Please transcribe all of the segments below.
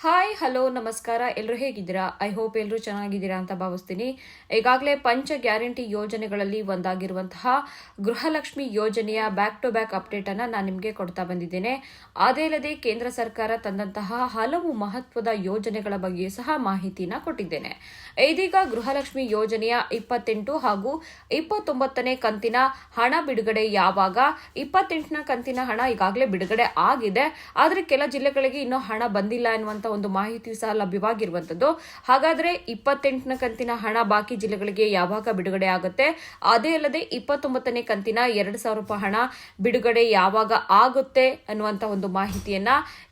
Hi hello ನಮಸ್ಕಾರ. ಎಲ್ಲರೂ ಹೇಗಿದ್ದೀರಾ? ಐ ಹೋಪ್ ಎಲ್ಲರೂ ಚೆನ್ನಾಗಿದ್ದೀರಾ ಅಂತ ಭಾವಿಸ್ತೀನಿ. ಈಗಾಗಲೇ ಪಂಚ ಗ್ಯಾರಂಟಿ ಯೋಜನೆಗಳಲ್ಲಿ ಒಂದಾಗಿರುವಂತಹ ಗೃಹಲಕ್ಷ್ಮಿ ಯೋಜನೆಯ ಬ್ಯಾಕ್ ಟು ಬ್ಯಾಕ್ ಅಪ್ಡೇಟ್ ಅನ್ನ ನಾನು ನಿಮಗೆ ಕೊಡ್ತಾ ಬಂದಿದ್ದೇನೆ. ಅದೇ ಅಲ್ಲದೆ ಕೇಂದ್ರ ಸರ್ಕಾರ ತಂದಂತಹ ಹಲವು ಮಹತ್ವದ ಯೋಜನೆಗಳ ಬಗ್ಗೆ ಸಹ ಮಾಹಿತಿನ ಕೊಟ್ಟಿದ್ದೇನೆ. ಇದೀಗ ಗೃಹಲಕ್ಷ್ಮಿ ಯೋಜನೆಯ 28 ಹಾಗೂ 29ನೇ ಕಂತಿನ ಹಣ ಬಿಡುಗಡೆ ಯಾವಾಗ? 28ನ ಕಂತಿನ ಹಣ ಈಗಾಗಲೇ ಬಿಡುಗಡೆ ಆಗಿದೆ, ಆದರೆ ಕೆಲ ಜಿಲ್ಲೆಗಳಿಗೆ ಇನ್ನೂ ಹಣ ಬಂದಿಲ್ಲ ಎನ್ನುವಂತ ಒಂದು ಮಾಹಿತಿ ಸಹ ಲಭ್ಯವಾಗಿರುವಂತದ್ದು. ಹಾಗಾದ್ರೆ 28ನ ಕಂತಿನ ಹಣ ಬಾಕಿ ಜಿಲ್ಲೆಗಳಿಗೆ ಯಾವಾಗ ಬಿಡುಗಡೆ ಆಗುತ್ತೆ? ಅದೇ ಅಲ್ಲದೆ 29ನೇ ಕಂತಿನ 2,000 ರೂಪಾಯಿ ಹಣ ಬಿಡುಗಡೆ ಯಾವಾಗ ಆಗುತ್ತೆ ಅನ್ನುವಂತ ಒಂದು ಮಾಹಿತಿಯನ್ನ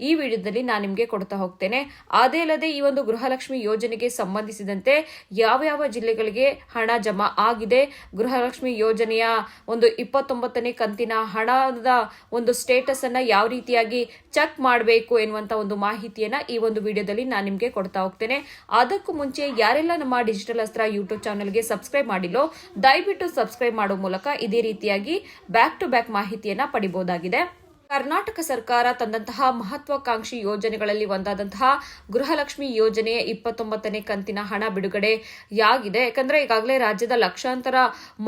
ಈ ವಿಡಿಯೋದಲ್ಲಿ ನಾನು ನಿಮಗೆ ಕೊಡ್ತಾ ಹೋಗ್ತೇನೆ. ಅದೇ ಅಲ್ಲದೆ ಈ ಒಂದು ಗೃಹಲಕ್ಷ್ಮಿ ಯೋಜನೆಗೆ ಸಂಬಂಧಿಸಿದಂತೆ ಯಾವ ಯಾವ ಜಿಲ್ಲೆಗಳಿಗೆ ಹಣ ಜಮಾ ಆಗಿದೆ, ಗೃಹಲಕ್ಷ್ಮಿ ಯೋಜನೆಯ ಒಂದು 29ನೇ ಕಂತಿನ ಹಣದ ಒಂದು ಸ್ಟೇಟಸ್ ಅನ್ನ ಯಾವ ರೀತಿಯಾಗಿ ಚೆಕ್ ಮಾಡಬೇಕು ಎನ್ನುವಂತ ಒಂದು ಮಾಹಿತಿಯನ್ನ ಈ ಒಂದು ವಿಡಿಯೋದಲ್ಲಿ ನಾನು ನಿಮಗೆ ಕೊಡ್ತಾ ಹೋಗ್ತೇನೆ. ಅದಕ್ಕೂ ಮುಂಚೆ ಯಾರೆಲ್ಲ ನಮ್ಮ ಡಿಜಿಟಲ್ ಅಸ್ತ್ರ ಯೂಟ್ಯೂಬ್ ಚಾನೆಲ್ಗೆ ಸಬ್ಸ್ಕ್ರೈಬ್ ಮಾಡಿಲ್ಲೋ ದಯವಿಟ್ಟು ಸಬ್ಸ್ಕ್ರೈಬ್ ಮಾಡೋ ಮೂಲಕ ಇದೇ ರೀತಿಯಾಗಿ ಬ್ಯಾಕ್ ಟು ಬ್ಯಾಕ್ ಮಾಹಿತಿಯನ್ನ ಪಡಿಬಹುದಾಗಿದೆ. ಕರ್ನಾಟಕ ಸರ್ಕಾರ ತಂದಂತಹ ಮಹತ್ವಾಕಾಂಕ್ಷಿ ಯೋಜನೆಗಳಲ್ಲಿ ಒಂದಾದಂತಹ ಗೃಹಲಕ್ಷ್ಮಿ ಯೋಜನೆಯ 29ನೇ ಕಂತಿನ ಹಣ ಬಿಡುಗಡೆಯಾಗಿದೆ. ಯಾಕಂದ್ರೆ ಈಗಾಗಲೇ ರಾಜ್ಯದ ಲಕ್ಷಾಂತರ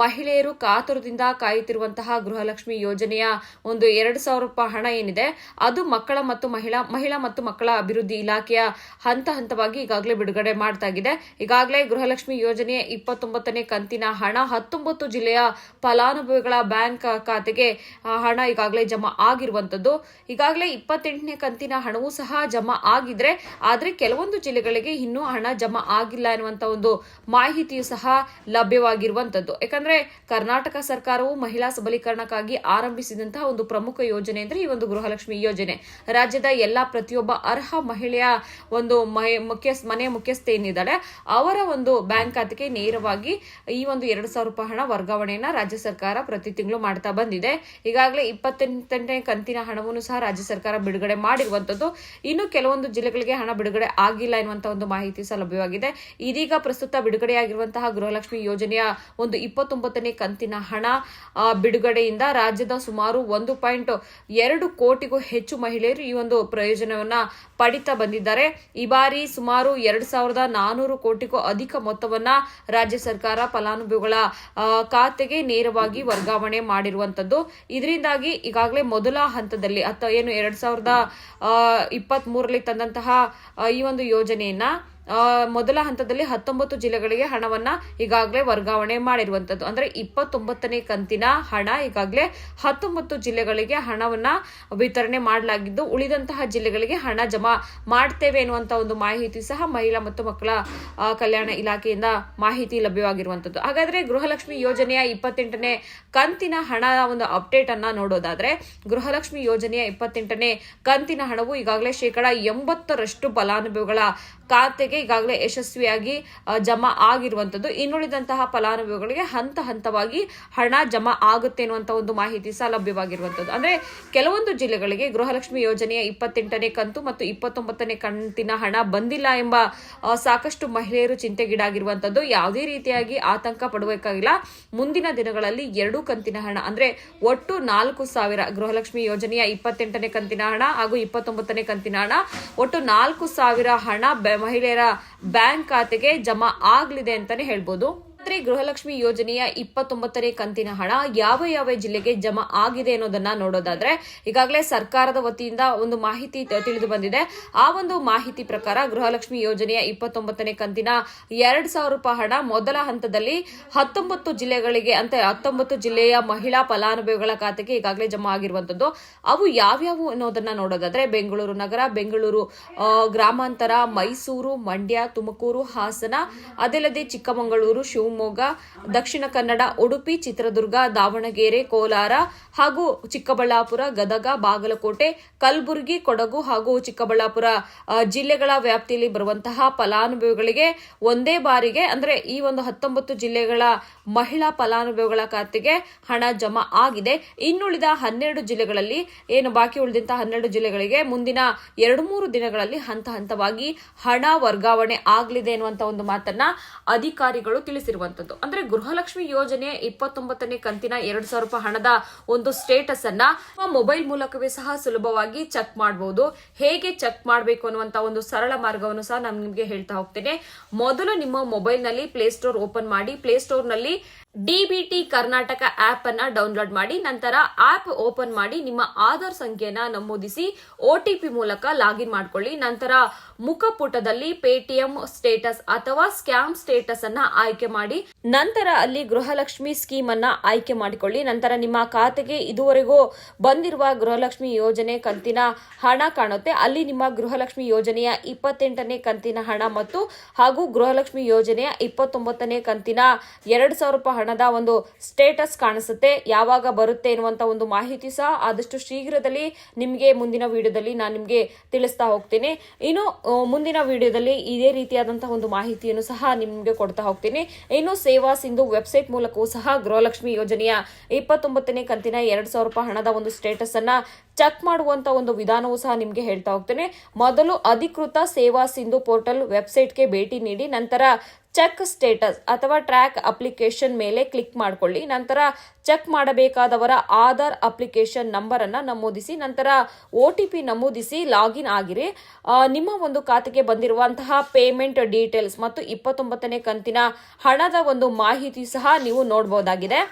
ಮಹಿಳೆಯರು ಕಾತುರದಿಂದ ಕಾಯುತ್ತಿರುವಂತಹ ಗೃಹಲಕ್ಷ್ಮಿ ಯೋಜನೆಯ ಒಂದು 2,000 ರೂಪಾಯಿ ಹಣ ಏನಿದೆ ಅದು ಮಕ್ಕಳ ಮತ್ತು ಮಕ್ಕಳ ಅಭಿವೃದ್ಧಿ ಇಲಾಖೆಯ ಹಂತವಾಗಿ ಈಗಾಗಲೇ ಬಿಡುಗಡೆ ಮಾಡ್ತಾಗಿದೆ. ಈಗಾಗಲೇ ಗೃಹಲಕ್ಷ್ಮಿ ಯೋಜನೆಯ 29ನೇ ಕಂತಿನ ಹಣ 19 ಜಿಲ್ಲೆಯ ಫಲಾನುಭವಿಗಳ ಬ್ಯಾಂಕ್ ಖಾತೆಗೆ ಹಣ ಈಗಾಗಲೇ ಜಮಾ ಆಗಿರುವಂತದ್ದು. ಈಗಾಗಲೇ 28ನೇ ಕಂತಿನ ಹಣವೂ ಸಹ ಜಮಾ ಆಗಿದ್ರೆ, ಆದ್ರೆ ಕೆಲವೊಂದು ಜಿಲ್ಲೆಗಳಿಗೆ ಇನ್ನೂ ಹಣ ಜಮಾ ಆಗಿಲ್ಲ ಎನ್ನುವಂತ ಒಂದು ಮಾಹಿತಿಯು ಸಹ ಲಭ್ಯವಾಗಿರುವಂತದ್ದು. ಯಾಕಂದ್ರೆ ಕರ್ನಾಟಕ ಸರ್ಕಾರವು ಮಹಿಳಾ ಸಬಲೀಕರಣಕ್ಕಾಗಿ ಆರಂಭಿಸಿದಂತಹ ಒಂದು ಪ್ರಮುಖ ಯೋಜನೆ ಅಂದ್ರೆ ಈ ಒಂದು ಗೃಹಲಕ್ಷ್ಮಿ ಯೋಜನೆ. ರಾಜ್ಯದ ಎಲ್ಲಾ ಪ್ರತಿಯೊಬ್ಬ ಅರ್ಹ ಮಹಿಳೆಯ ಒಂದು ಮನೆಯ ಮುಖ್ಯಸ್ಥೆ ಏನಿದ್ದಾಳೆ ಅವರ ಒಂದು ಬ್ಯಾಂಕ್ ಖಾತೆಗೆ ನೇರವಾಗಿ ಈ ಒಂದು 2,000 ರೂಪಾಯಿ ಹಣ ವರ್ಗಾವಣೆಯನ್ನ ರಾಜ್ಯ ಸರ್ಕಾರ ಪ್ರತಿ ತಿಂಗಳು ಮಾಡ್ತಾ ಬಂದಿದೆ. ಈಗಾಗಲೇ 28ನೇ ಕಂತಿನ ಹಣವನ್ನು ಸಹ ರಾಜ್ಯ ಸರ್ಕಾರ ಬಿಡುಗಡೆ ಮಾಡಿರುವಂತದ್ದು. ಇನ್ನು ಕೆಲವೊಂದು ಜಿಲ್ಲೆಗಳಿಗೆ ಹಣ ಬಿಡುಗಡೆ ಆಗಿಲ್ಲ ಎನ್ನುವಂತ ಒಂದು ಮಾಹಿತಿ ಸಹ ಲಭ್ಯವಾಗಿದೆ. ಇದೀಗ ಪ್ರಸ್ತುತ ಬಿಡುಗಡೆಯಾಗಿರುವಂತಹ ಗೃಹಲಕ್ಷ್ಮಿ ಯೋಜನೆಯ ಒಂದು 29ನೇ ಕಂತಿನ ಹಣ ಬಿಡುಗಡೆಯಿಂದ ರಾಜ್ಯದ ಸುಮಾರು 1.2 ಕೋಟಿಗೂ ಹೆಚ್ಚು ಮಹಿಳೆಯರು ಈ ಒಂದು ಪ್ರಯೋಜನವನ್ನ ಪಡಿತಾ ಬಂದಿದ್ದಾರೆ. ಈ ಬಾರಿ ಸುಮಾರು 2,400 ಕೋಟಿಗೂ ಅಧಿಕ ಮೊತ್ತವನ್ನ ರಾಜ್ಯ ಸರ್ಕಾರ ಫಲಾನುಭವಿಗಳ ಖಾತೆಗೆ ನೇರವಾಗಿ ವರ್ಗಾವಣೆ ಮಾಡಿರುವಂತದ್ದು. ಇದರಿಂದಾಗಿ ಈಗಾಗಲೇ ಮೊದಲ ಹಂತದಲ್ಲಿ ಏನು 2023ರಲ್ಲಿ ತಂದಂತಹ ಈ ಒಂದು ಯೋಜನೆಯನ್ನ ಮೊದಲ ಹಂತದಲ್ಲಿ 19 ಜಿಲ್ಲೆಗಳಿಗೆ ಹಣವನ್ನ ಈಗಾಗಲೇ ವರ್ಗಾವಣೆ ಮಾಡಿರುವಂತದ್ದು. ಅಂದ್ರೆ 29ನೇ ಕಂತಿನ ಹಣ ಈಗಾಗಲೇ 19 ಜಿಲ್ಲೆಗಳಿಗೆ ಹಣವನ್ನ ವಿತರಣೆ ಮಾಡಲಾಗಿದ್ದು, ಉಳಿದಂತಹ ಜಿಲ್ಲೆಗಳಿಗೆ ಹಣ ಜಮಾ ಮಾಡ್ತೇವೆ ಎನ್ನುವಂತ ಒಂದು ಮಾಹಿತಿ ಸಹ ಮಹಿಳಾ ಮತ್ತು ಮಕ್ಕಳ ಕಲ್ಯಾಣ ಇಲಾಖೆಯಿಂದ ಮಾಹಿತಿ ಲಭ್ಯವಾಗಿರುವಂತದ್ದು. ಹಾಗಾದ್ರೆ ಗೃಹಲಕ್ಷ್ಮಿ ಯೋಜನೆಯ 28ನೇ ಕಂತಿನ ಹಣ ಒಂದು ಅಪ್ಡೇಟ್ ಅನ್ನ ನೋಡೋದಾದ್ರೆ, ಗೃಹಲಕ್ಷ್ಮಿ ಯೋಜನೆಯ 28ನೇ ಕಂತಿನ ಹಣವು ಈಗಾಗಲೇ 80% ಫಲಾನುಭವಿಗಳ ಖಾತೆಗೆ ಈಗಾಗಲೇ ಯಶಸ್ವಿಯಾಗಿ ಜಮಾ ಆಗಿರುವಂತದ್ದು. ಇನ್ನುಳಿದಂತಹ ಫಲಾನುಭವಿಗಳಿಗೆ ಹಂತವಾಗಿ ಹಣ ಜಮಾ ಆಗುತ್ತೆ ಎನ್ನುವಂತ ಒಂದು ಮಾಹಿತಿ ಸಹ ಲಭ್ಯವಾಗಿರುವಂತದ್ದು. ಅಂದ್ರೆ ಕೆಲವೊಂದು ಜಿಲ್ಲೆಗಳಿಗೆ ಗೃಹಲಕ್ಷ್ಮಿ ಯೋಜನೆಯ 28ನೇ ಕಂತು ಮತ್ತು 29ನೇ ಕಂತಿನ ಹಣ ಬಂದಿಲ್ಲ ಎಂಬ ಸಾಕಷ್ಟು ಮಹಿಳೆಯರು ಚಿಂತೆಗೀಡಾಗಿರುವಂತದ್ದು. ಯಾವುದೇ ರೀತಿಯಾಗಿ ಆತಂಕ ಪಡಬೇಕಾಗಿಲ್ಲ. ಮುಂದಿನ ದಿನಗಳಲ್ಲಿ 2 ಕಂತಿನ ಹಣ ಅಂದ್ರೆ ಒಟ್ಟು 4,000 ಗೃಹಲಕ್ಷ್ಮಿ ಯೋಜನೆಯ 28ನೇ ಕಂತಿನ ಹಣ ಹಾಗೂ 29ನೇ ಕಂತಿನ ಹಣ ಒಟ್ಟು 4,000 ಹಣ ಮಹಿಳೆಯರ ಬ್ಯಾಂಕ್ ಖಾತೆಗೆ ಜಮಾ ಆಗಲಿದೆ ಅಂತಾನೆ ಹೇಳ್ಬೋದು. ಗೃಹಲಕ್ಷ್ಮಿ ಯೋಜನೆಯ 29ನೇ ಕಂತಿನ ಹಣ ಯಾವ ಜಿಲ್ಲೆಗೆ ಜಮಾ ಆಗಿದೆ ಅನ್ನೋದನ್ನ ನೋಡೋದಾದ್ರೆ, ಈಗಾಗಲೇ ಸರ್ಕಾರದ ವತಿಯಿಂದ ಒಂದು ಮಾಹಿತಿ ತಿಳಿದು ಬಂದಿದೆ. ಆ ಒಂದು ಮಾಹಿತಿ ಪ್ರಕಾರ ಗೃಹಲಕ್ಷ್ಮಿ ಯೋಜನೆಯ 29ನೇ ಕಂತಿನ 2,000 ರೂಪಾಯಿ ಹಣ ಮೊದಲ ಹಂತದಲ್ಲಿ 19 ಜಿಲ್ಲೆಗಳಿಗೆ ಅಂತ 19 ಜಿಲ್ಲೆಯ ಮಹಿಳಾ ಫಲಾನುಭವಿಗಳ ಖಾತೆಗೆ ಈಗಾಗಲೇ ಜಮಾ ಆಗಿರುವಂತದ್ದು. ಅವು ಯಾವ್ಯಾವು ಅನ್ನೋದನ್ನ ನೋಡೋದಾದ್ರೆ, ಬೆಂಗಳೂರು ನಗರ, ಬೆಂಗಳೂರು ಗ್ರಾಮಾಂತರ, ಮೈಸೂರು, ಮಂಡ್ಯ, ತುಮಕೂರು, ಹಾಸನ, ಅದಲ್ಲದೆ ಚಿಕ್ಕಮಗಳೂರು, ಶಿವಮೊಗ್ಗ, ದಕ್ಷಿಣ ಕನ್ನಡ, ಉಡುಪಿ, ಚಿತ್ರದುರ್ಗ, ದಾವಣಗೆರೆ, ಕೋಲಾರ ಹಾಗೂ ಚಿಕ್ಕಬಳ್ಳಾಪುರ, ಗದಗ, ಬಾಗಲಕೋಟೆ, ಕಲಬುರಗಿ, ಕೊಡಗು ಹಾಗೂ ಚಿಕ್ಕಬಳ್ಳಾಪುರ ಜಿಲ್ಲೆಗಳ ವ್ಯಾಪ್ತಿಯಲ್ಲಿ ಬರುವಂತಹ ಫಲಾನುಭವಿಗಳಿಗೆ ಒಂದೇ ಬಾರಿಗೆ ಅಂದ್ರೆ ಈ ಒಂದು 19 ಜಿಲ್ಲೆಗಳ ಮಹಿಳಾ ಫಲಾನುಭವಿಗಳ ಖಾತೆಗೆ ಹಣ ಜಮಾ ಆಗಿದೆ. ಇನ್ನುಳಿದ 12 ಜಿಲ್ಲೆಗಳಲ್ಲಿ ಬಾಕಿ ಉಳಿದಂತಹ 12 ಜಿಲ್ಲೆಗಳಿಗೆ ಮುಂದಿನ 2-3 ದಿನಗಳಲ್ಲಿ ಹಂತವಾಗಿ ಹಣ ವರ್ಗಾವಣೆ ಆಗಲಿದೆ ಎನ್ನುವಂತ ಒಂದು ಮಾತನ್ನ ಅಧಿಕಾರಿಗಳು ತಿಳಿಸಿರುವಂತದ್ದು. ಆಗಿರುವಂತದ್ದು. ಅಂದ್ರೆ ಗೃಹಲಕ್ಷ್ಮಿ ಯೋಜನೆಯ 29ನೇ ಕಂತಿನ 2,000 ರೂಪಾಯಿ ಹಣದ ಒಂದು ಸ್ಟೇಟಸ್ ಅನ್ನ ಮೊಬೈಲ್ ಮೂಲಕವೇ ಸಹ ಸುಲಭವಾಗಿ ಚೆಕ್ ಮಾಡಬಹುದು. ಹೇಗೆ ಚೆಕ್ ಮಾಡಬೇಕು ಅನ್ನುವಂತ ಒಂದು ಸರಳ ಮಾರ್ಗವನ್ನು ಸಹ ನಾನು ನಿಮಗೆ ಹೇಳ್ತಾ ಹೋಗ್ತೇನೆ. ಮೊದಲು ನಿಮ್ಮ ಮೊಬೈಲ್ ನಲ್ಲಿ ಪ್ಲೇ ಸ್ಟೋರ್ ಓಪನ್ ಮಾಡಿ. ಪ್ಲೇ ಸ್ಟೋರ್ ನಲ್ಲಿ ಡಿಬಿಟಿ ಕರ್ನಾಟಕ ಆಪ್ ಅನ್ನ ಡೌನ್ಲೋಡ್ ಮಾಡಿ. ನಂತರ ಆಪ್ ಓಪನ್ ಮಾಡಿ ನಿಮ್ಮ ಆಧಾರ್ ಸಂಖ್ಯೆಯನ್ನ ನಮೂದಿಸಿ OTP ಮೂಲಕ ಲಾಗಿನ್ ಮಾಡ್ಕೊಳ್ಳಿ. ನಂತರ ಮುಖಪುಟದಲ್ಲಿ ಪೇಟಿಎಂ ಸ್ಟೇಟಸ್ ಅಥವಾ ಸ್ಕ್ಯಾಮ್ ಸ್ಟೇಟಸ್ ಅನ್ನ ಆಯ್ಕೆ ಮಾಡಿ. ನಂತರ ಅಲ್ಲಿ ಗೃಹಲಕ್ಷ್ಮಿ ಸ್ಕೀಮ್ ಅನ್ನ ಆಯ್ಕೆ ಮಾಡಿಕೊಳ್ಳಿ. ನಂತರ ನಿಮ್ಮ ಖಾತೆಗೆ ಇದುವರೆಗೂ ಬಂದಿರುವ ಗೃಹಲಕ್ಷ್ಮಿ ಯೋಜನೆ ಕಂತಿನ ಹಣ ಕಾಣುತ್ತೆ. ಅಲ್ಲಿ ನಿಮ್ಮ ಗೃಹಲಕ್ಷ್ಮಿ ಯೋಜನೆಯ 28ನೇ ಕಂತಿನ ಹಣ ಮತ್ತು ಹಾಗೂ ಗೃಹಲಕ್ಷ್ಮಿ ಯೋಜನೆಯ 29ನೇ ಕಂತಿನ 2,000 ರೂಪಾಯಿ ಹಣದ ಒಂದು ಸ್ಟೇಟಸ್ ಕಾಣಿಸುತ್ತೆ. ಯಾವಾಗ ಬರುತ್ತೆ ಎನ್ನುವಂತ ಒಂದು ಮಾಹಿತಿ ಸಹ ಆದಷ್ಟು ಶೀಘ್ರದಲ್ಲಿ ನಿಮಗೆ ಮುಂದಿನ ವಿಡಿಯೋದಲ್ಲಿ ನಾನು ನಿಮಗೆ ತಿಳಿಸ್ತಾ ಹೋಗ್ತೀನಿ. ಇನ್ನು ಮುಂದಿನ ವಿಡಿಯೋದಲ್ಲಿ ಇದೇ ರೀತಿಯಾದಂತಹ ಒಂದು ಮಾಹಿತಿಯನ್ನು ಸಹ ನಿಮಗೆ ಕೊಡ್ತಾ ಹೋಗ್ತೀನಿ. ಇನ್ನು ಸೇವಾ ಸಿಂಧು ವೆಬ್ಸೈಟ್ ಮೂಲಕವೂ ಸಹ ಗೃಹಲಕ್ಷ್ಮಿ ಯೋಜನೆಯ 29ನೇ ಕಂತಿನ 2,000 ರೂಪಾಯಿ ಹಣದ ಒಂದು ಸ್ಟೇಟಸ್ ಅನ್ನ ಚೆಕ್ ಮಾಡುವಂತ ಒಂದು ವಿಧಾನವೂ ಸಹ ನಿಮಗೆ ಹೇಳ್ತಾ ಹೋಗ್ತೇನೆ. ಮೊದಲು ಅಧಿಕೃತ ಸೇವಾ ಸಿಂಧು ಪೋರ್ಟಲ್ ವೆಬ್ಸೈಟ್ಗೆ ಭೇಟಿ ನೀಡಿ ನಂತರ ಚೆಕ್ ಸ್ಟೇಟಸ್ ಅಥವಾ ಟ್ರ್ಯಾಕ್ ಅಪ್ಲಿಕೇಶನ್ ಮೇಲೆ ಕ್ಲಿಕ್ ಮಾಡಿಕೊಳ್ಳಿ. ನಂತರ ಚೆಕ್ ಮಾಡಬೇಕಾದವರ ಆಧಾರ್ ಅಪ್ಲಿಕೇಶನ್ ನಂಬರ್ ಅನ್ನ ನಮೂದಿಸಿ ನಂತರ OTP ನಮೂದಿಸಿ ಲಾಗಿನ್ ಆಗಿರಿ. ನಿಮ್ಮ ಒಂದು ಖಾತೆಗೆ ಬಂದಿರುವಂತಹ ಪೇಮೆಂಟ್ ಡೀಟೇಲ್ಸ್ ಮತ್ತು 29ನೇ ಕಂತಿನ ಹಣದ ಒಂದು ಮಾಹಿತಿ ಸಹ ನೀವು ನೋಡಬಹುದಾಗಿದೆ.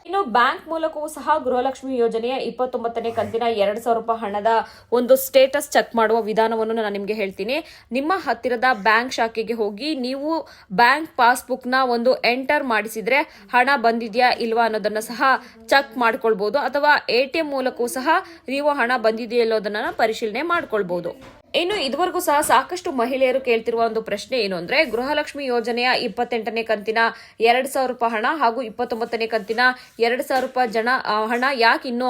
ಇನ್ನು ಬ್ಯಾಂಕ್ ಮೂಲಕವೂ ಸಹ ಗೃಹಲಕ್ಷ್ಮಿ ಯೋಜನೆಯ 29ನೇ ಕಂತಿನ 2,000 ರೂಪಾಯಿ ಹಣದ ಒಂದು ಸ್ಟೇಟಸ್ ಚೆಕ್ ಮಾಡುವ ವಿಧಾನವನ್ನು ನಾನು ನಿಮಗೆ ಹೇಳ್ತೀನಿ. ನಿಮ್ಮ ಹತ್ತಿರದ ಬ್ಯಾಂಕ್ ಶಾಖೆಗೆ ಹೋಗಿ ನೀವು ಬ್ಯಾಂಕ್ ಪಾಸ್ಬುಕ್ ನ ಒಂದು ಎಂಟರ್ ಮಾಡಿಸಿದ್ರೆ ಹಣ ಬಂದಿದೆಯಾ ಇಲ್ವಾ ಅನ್ನೋದನ್ನ ಸಹ ಚೆಕ್ ಮಾಡ್ಕೊಳ್ಬಹುದು. ಅಥವಾ ATM ಮೂಲಕವೂ ಸಹ ನೀವು ಹಣ ಬಂದಿದೆಯಾ ಇಲ್ಲೋದನ್ನ ಪರಿಶೀಲನೆ ಮಾಡ್ಕೊಳ್ಬಹುದು. ಇನ್ನು ಇದುವರೆಗೂ ಸಹ ಸಾಕಷ್ಟು ಮಹಿಳೆಯರು ಕೇಳ್ತಿರುವ ಒಂದು ಪ್ರಶ್ನೆ ಏನು ಅಂದ್ರೆ ಗೃಹಲಕ್ಷ್ಮಿ ಯೋಜನೆಯ 28ನೇ ಕಂತಿನ 2,000 ರೂಪಾಯಿ ಹಣ ಹಾಗೂ 29ನೇ ಕಂತಿನ 2,000 ರೂಪಾಯಿ ಹಣ ಯಾಕೆ ಇನ್ನು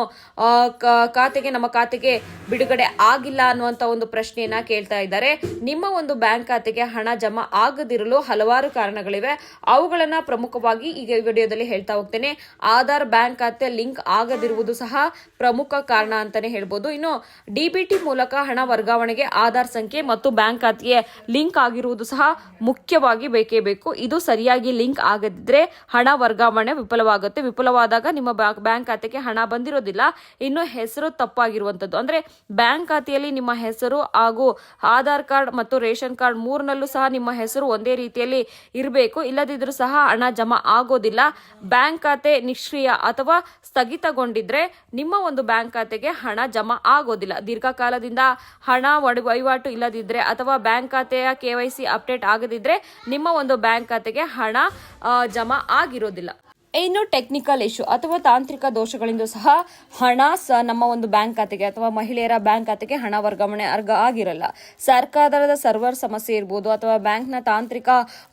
ನಮ್ಮ ಖಾತೆಗೆ ಬಿಡುಗಡೆ ಆಗಿಲ್ಲ ಅನ್ನುವಂತ ಒಂದು ಪ್ರಶ್ನೆಯನ್ನ ಕೇಳ್ತಾ ಇದ್ದಾರೆ. ನಿಮ್ಮ ಒಂದು ಬ್ಯಾಂಕ್ ಖಾತೆಗೆ ಹಣ ಜಮಾ ಆಗದಿರಲು ಹಲವಾರು ಕಾರಣಗಳಿವೆ. ಅವುಗಳನ್ನ ಪ್ರಮುಖವಾಗಿ ಈಗ ವಿಡಿಯೋದಲ್ಲಿ ಹೇಳ್ತಾ ಹೋಗ್ತೇನೆ. ಆಧಾರ್ ಬ್ಯಾಂಕ್ ಖಾತೆ ಲಿಂಕ್ ಆಗದಿರುವುದು ಸಹ ಪ್ರಮುಖ ಕಾರಣ ಅಂತಾನೆ ಹೇಳ್ಬೋದು. ಇನ್ನು DBT ಮೂಲಕ ಹಣ ವರ್ಗಾವಣೆಗೆ ಆಧಾರ್ ಸಂಖ್ಯೆ ಮತ್ತು ಬ್ಯಾಂಕ್ ಖಾತೆಗೆ ಲಿಂಕ್ ಆಗಿರುವುದು ಸಹ ಮುಖ್ಯವಾಗಿ ಬೇಕೇ ಬೇಕು. ಇದು ಸರಿಯಾಗಿ ಲಿಂಕ್ ಆಗದಿದ್ರೆ ಹಣ ವರ್ಗಾವಣೆ ವಿಫಲವಾಗುತ್ತೆ. ವಿಫಲವಾದಾಗ ನಿಮ್ಮ ಬ್ಯಾಂಕ್ ಖಾತೆಗೆ ಹಣ ಬಂದಿರೋದಿಲ್ಲ. ಇನ್ನು ಹೆಸರು ತಪ್ಪಾಗಿರುವಂತದ್ದು ಅಂದ್ರೆ ಬ್ಯಾಂಕ್ ಖಾತೆಯಲ್ಲಿ ನಿಮ್ಮ ಹೆಸರು ಹಾಗೂ ಆಧಾರ್ ಕಾರ್ಡ್ ಮತ್ತು ರೇಷನ್ ಕಾರ್ಡ್ ಮೂರನಲ್ಲೂ ಸಹ ನಿಮ್ಮ ಹೆಸರು ಒಂದೇ ರೀತಿಯಲ್ಲಿ ಇರಬೇಕು. ಇಲ್ಲದಿದ್ರೂ ಸಹ ಹಣ ಜಮಾ ಆಗೋದಿಲ್ಲ. ಬ್ಯಾಂಕ್ ಖಾತೆ ನಿಷ್ಕ್ರಿಯ ಅಥವಾ ಸ್ಥಗಿತಗೊಂಡಿದ್ರೆ ನಿಮ್ಮ ಒಂದು ಬ್ಯಾಂಕ್ ಖಾತೆಗೆ ಹಣ ಜಮಾ ಆಗೋದಿಲ್ಲ. ದೀರ್ಘಕಾಲದಿಂದ ಹಣ ವಹಿವಾಟು ಇಲ್ಲದಿದ್ರೆ ಅಥವಾ ಬ್ಯಾಂಕ್ ಖಾತೆಯ KYC ಅಪ್ಡೇಟ್ ಆಗದಿದ್ರೆ ನಿಮ್ಮ ಒಂದು ಬ್ಯಾಂಕ್ ಖಾತೆಗೆ ಹಣ ಜಮಾ ಆಗಿರೋದಿಲ್ಲ. ಇನ್ನು ಟೆಕ್ನಿಕಲ್ ಇಶ್ಯೂ ಅಥವಾ ತಾಂತ್ರಿಕ ದೋಷಗಳಿಂದ ಸಹ ಹಣ ನಮ್ಮ ಒಂದು ಬ್ಯಾಂಕ್ ಖಾತೆಗೆ ಅಥವಾ ಮಹಿಳೆಯರ ಬ್ಯಾಂಕ್ ಖಾತೆಗೆ ಹಣ ವರ್ಗಾವಣೆ ಆಗಿರಲ್ಲ. ಸರ್ಕಾರದ ಸರ್ವರ್ ಸಮಸ್ಯೆ ಇರಬಹುದು ಅಥವಾ ಬ್ಯಾಂಕ್ನ ತಾಂತ್ರಿಕ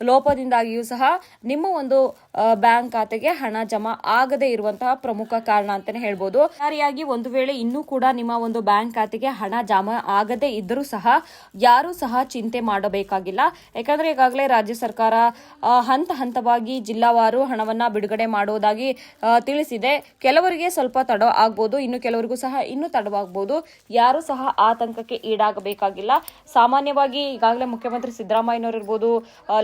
ಲೋಪದಿಂದಾಗಿಯೂ ಸಹ ನಿಮ್ಮ ಒಂದು ಬ್ಯಾಂಕ್ ಖಾತೆಗೆ ಹಣ ಜಮಾ ಆಗದೇ ಇರುವಂತಹ ಪ್ರಮುಖ ಕಾರಣ ಅಂತಾನೆ ಹೇಳ್ಬೋದು. ಸರಿಯಾಗಿ ಒಂದು ವೇಳೆ ಇನ್ನೂ ಕೂಡ ನಿಮ್ಮ ಒಂದು ಬ್ಯಾಂಕ್ ಖಾತೆಗೆ ಹಣ ಜಮಾ ಆಗದೇ ಇದ್ದರೂ ಸಹ ಯಾರು ಸಹ ಚಿಂತೆ ಮಾಡಬೇಕಾಗಿಲ್ಲ. ಯಾಕಂದ್ರೆ ಈಗಾಗಲೇ ರಾಜ್ಯ ಸರ್ಕಾರ ಹಂತ ಹಂತವಾಗಿ ಜಿಲ್ಲಾವಾರು ಹಣವನ್ನ ಬಿಡುಗಡೆ ಮಾಡುವುದಾಗಿ ತಿಳಿಸಿದೆ. ಕೆಲವರಿಗೆ ಸ್ವಲ್ಪ ತಡ ಆಗಬಹುದು, ಇನ್ನು ಕೆಲವರಿಗೂ ಸಹ ಇನ್ನೂ ತಡವಾಗಬಹುದು. ಯಾರು ಸಹ ಆತಂಕಕ್ಕೆ ಈಡಾಗಬೇಕಾಗಿಲ್ಲ. ಸಾಮಾನ್ಯವಾಗಿ ಈಗಾಗಲೇ ಮುಖ್ಯಮಂತ್ರಿ ಸಿದ್ದರಾಮಯ್ಯನವರು ಇರ್ಬೋದು,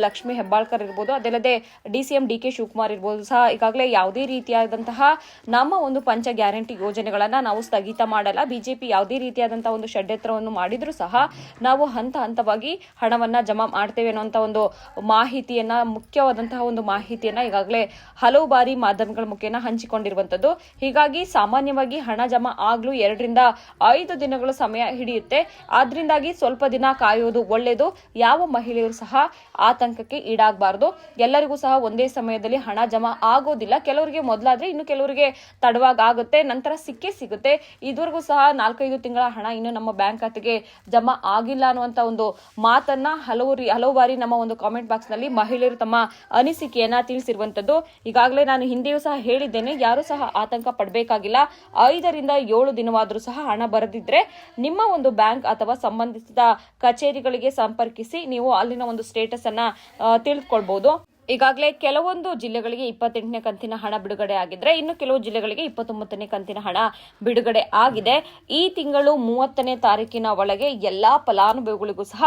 ಲಕ್ಷ್ಮೀ ಹೆಬ್ಬಾಳ್ಕರ್ ಇರ್ಬೋದು, ಅದಲ್ಲದೆ DCM DK ಶಿವಕುಮಾರ್ ಇರ್ಬೋದು ಸಹ ಈಗಾಗಲೇ ಯಾವುದೇ ರೀತಿಯಾದಂತಹ ನಮ್ಮ ಒಂದು ಪಂಚ ಗ್ಯಾರಂಟಿ ಯೋಜನೆಗಳನ್ನ ನಾವು ಸ್ಥಗಿತ ಮಾಡಲ್ಲ. ಬಿಜೆಪಿ ಯಾವುದೇ ರೀತಿಯಾದಂತಹ ಒಂದು ಷಡ್ಯಂತ್ರವನ್ನು ಮಾಡಿದ್ರು ಸಹ ನಾವು ಹಂತ ಹಂತವಾಗಿ ಹಣವನ್ನ ಜಮಾ ಮಾಡ್ತೇವೆ ಅನ್ನುವಂತ ಒಂದು ಮಾಹಿತಿಯನ್ನ, ಮುಖ್ಯವಾದಂತಹ ಒಂದು ಮಾಹಿತಿಯನ್ನ ಈಗಾಗಲೇ ಹಲವು ಬಾರಿ ಮಾಧ್ಯಮಗಳ ಮುಖೇನ ಹಂಚಿಕೊಂಡಿರುವಂತದ್ದು. ಹೀಗಾಗಿ ಸಾಮಾನ್ಯವಾಗಿ ಹಣ ಜಮಾ ಆಗ್ಲೂ 2 ರಿಂದ 5 ದಿನಗಳು ಸಮಯ ಹಿಡಿಯುತ್ತೆ. ಆದ್ರಿಂದಾಗಿ ಸ್ವಲ್ಪ ದಿನ ಕಾಯುವುದು ಒಳ್ಳೆಯದು. ಯಾವ ಮಹಿಳೆಯರು ಸಹ ಆತಂಕಕ್ಕೆ ಈಡಾಗಬಾರದು. ಎಲ್ಲರಿಗೂ ಸಹ ಒಂದೇ ಸಮಯದಲ್ಲಿ ಹಣ ಜಮಾ ಆಗೋದಿಲ್ಲ. ಕೆಲವರಿಗೆ ಮೊದಲಾದ್ರೆ ಇನ್ನು ಕೆಲವರಿಗೆ ತಡವಾಗಿ ಆಗುತ್ತೆ, ನಂತರ ಸಿಗುತ್ತೆ. ಇದುವರೆಗೂ ಸಹ 4-5 ತಿಂಗಳ ಹಣ ಇನ್ನು ನಮ್ಮ ಬ್ಯಾಂಕ್ ಖಾತೆಗೆ ಜಮಾ ಆಗಿಲ್ಲ ಅನ್ನುವಂತ ಒಂದು ಮಾತನ್ನ ಹಲವು ಬಾರಿ ನಮ್ಮ ಒಂದು ಕಾಮೆಂಟ್ ಬಾಕ್ಸ್ ನಲ್ಲಿ ಮಹಿಳೆಯರು ತಮ್ಮ ಅನಿಸಿಕೆಯನ್ನ ತಿಳಿಸಿರುವಂತದ್ದು. ಈಗಾಗಲೇ ನಾನು ಹಿಂದೆಯೂ ಸಹ ಹೇಳಿದ್ದೇನೆ, ಯಾರು ಸಹ ಆತಂಕ ಪಡಬೇಕಾಗಿಲ್ಲ. 5 ರಿಂದ 7 ದಿನವಾದರೂ ಸಹ ಹಣ ಬರದಿದ್ರೆ ನಿಮ್ಮ ಒಂದು ಬ್ಯಾಂಕ್ ಅಥವಾ ಸಂಬಂಧಿಸಿದ ಕಚೇರಿಗಳಿಗೆ ಸಂಪರ್ಕಿಸಿ ನೀವು ಅಲ್ಲಿನ ಒಂದು ಸ್ಟೇಟಸ್ ಅನ್ನ ತಿಳಿದುಕೊಳ್ಬಹುದು. ಈಗಾಗಲೇ ಕೆಲವೊಂದು ಜಿಲ್ಲೆಗಳಿಗೆ 28ನೇ ಕಂತಿನ ಹಣ ಬಿಡುಗಡೆ ಆಗಿದ್ರೆ ಇನ್ನು ಕೆಲವು ಜಿಲ್ಲೆಗಳಿಗೆ 29ನೇ ಕಂತಿನ ಹಣ ಬಿಡುಗಡೆ ಆಗಿದೆ. ಈ ತಿಂಗಳು 30ನೇ ತಾರೀಕಿನ ಒಳಗೆ ಎಲ್ಲಾ ಫಲಾನುಭವಿಗಳಿಗೂ ಸಹ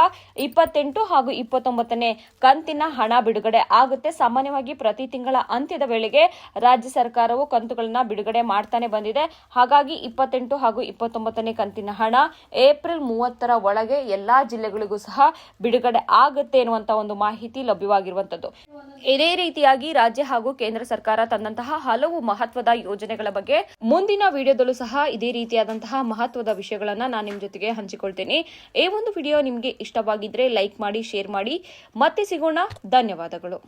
28 ಹಾಗೂ 29ನೇ ಕಂತಿನ ಹಣ ಬಿಡುಗಡೆ ಆಗುತ್ತೆ. ಸಾಮಾನ್ಯವಾಗಿ ಪ್ರತಿ ತಿಂಗಳ ಅಂತ್ಯದ ವೇಳೆಗೆ ರಾಜ್ಯ ಸರ್ಕಾರವು ಕಂತುಗಳನ್ನ ಬಿಡುಗಡೆ ಮಾಡ್ತಾನೆ ಬಂದಿದೆ. ಹಾಗಾಗಿ 28 ಹಾಗೂ 29ನೇ ಕಂತಿನ ಹಣ ಏಪ್ರಿಲ್ 30ರ ಒಳಗೆ ಎಲ್ಲಾ ಜಿಲ್ಲೆಗಳಿಗೂ ಸಹ ಬಿಡುಗಡೆ ಆಗುತ್ತೆ ಎನ್ನುವಂತ ಒಂದು ಮಾಹಿತಿ ಲಭ್ಯವಾಗಿರುವಂತದ್ದು. ಇದೇ ರೀತಿಯಾಗಿ ರಾಜ್ಯ ಹಾಗೂ ಕೇಂದ್ರ ಸರ್ಕಾರ ತಂದಂತಹ ಹಲವು ಮಹತ್ವದ ಯೋಜನೆಗಳ ಬಗ್ಗೆ ಮುಂದಿನ ವಿಡಿಯೋದಲ್ಲೂ ಸಹ ಇದೇ ರೀತಿಯಾದಂತಹ ಮಹತ್ವದ ವಿಷಯಗಳನ್ನ ನಾನು ನಿಮ್ ಜೊತೆಗೆ ಹಂಚಿಕೊಳ್ತೇನೆ. ಈ ಒಂದು ವಿಡಿಯೋ ನಿಮ್ಗೆ ಇಷ್ಟವಾಗಿದ್ರೆ ಲೈಕ್ ಮಾಡಿ, ಶೇರ್ ಮಾಡಿ. ಮತ್ತೆ ಸಿಗೋಣ. ಧನ್ಯವಾದಗಳು.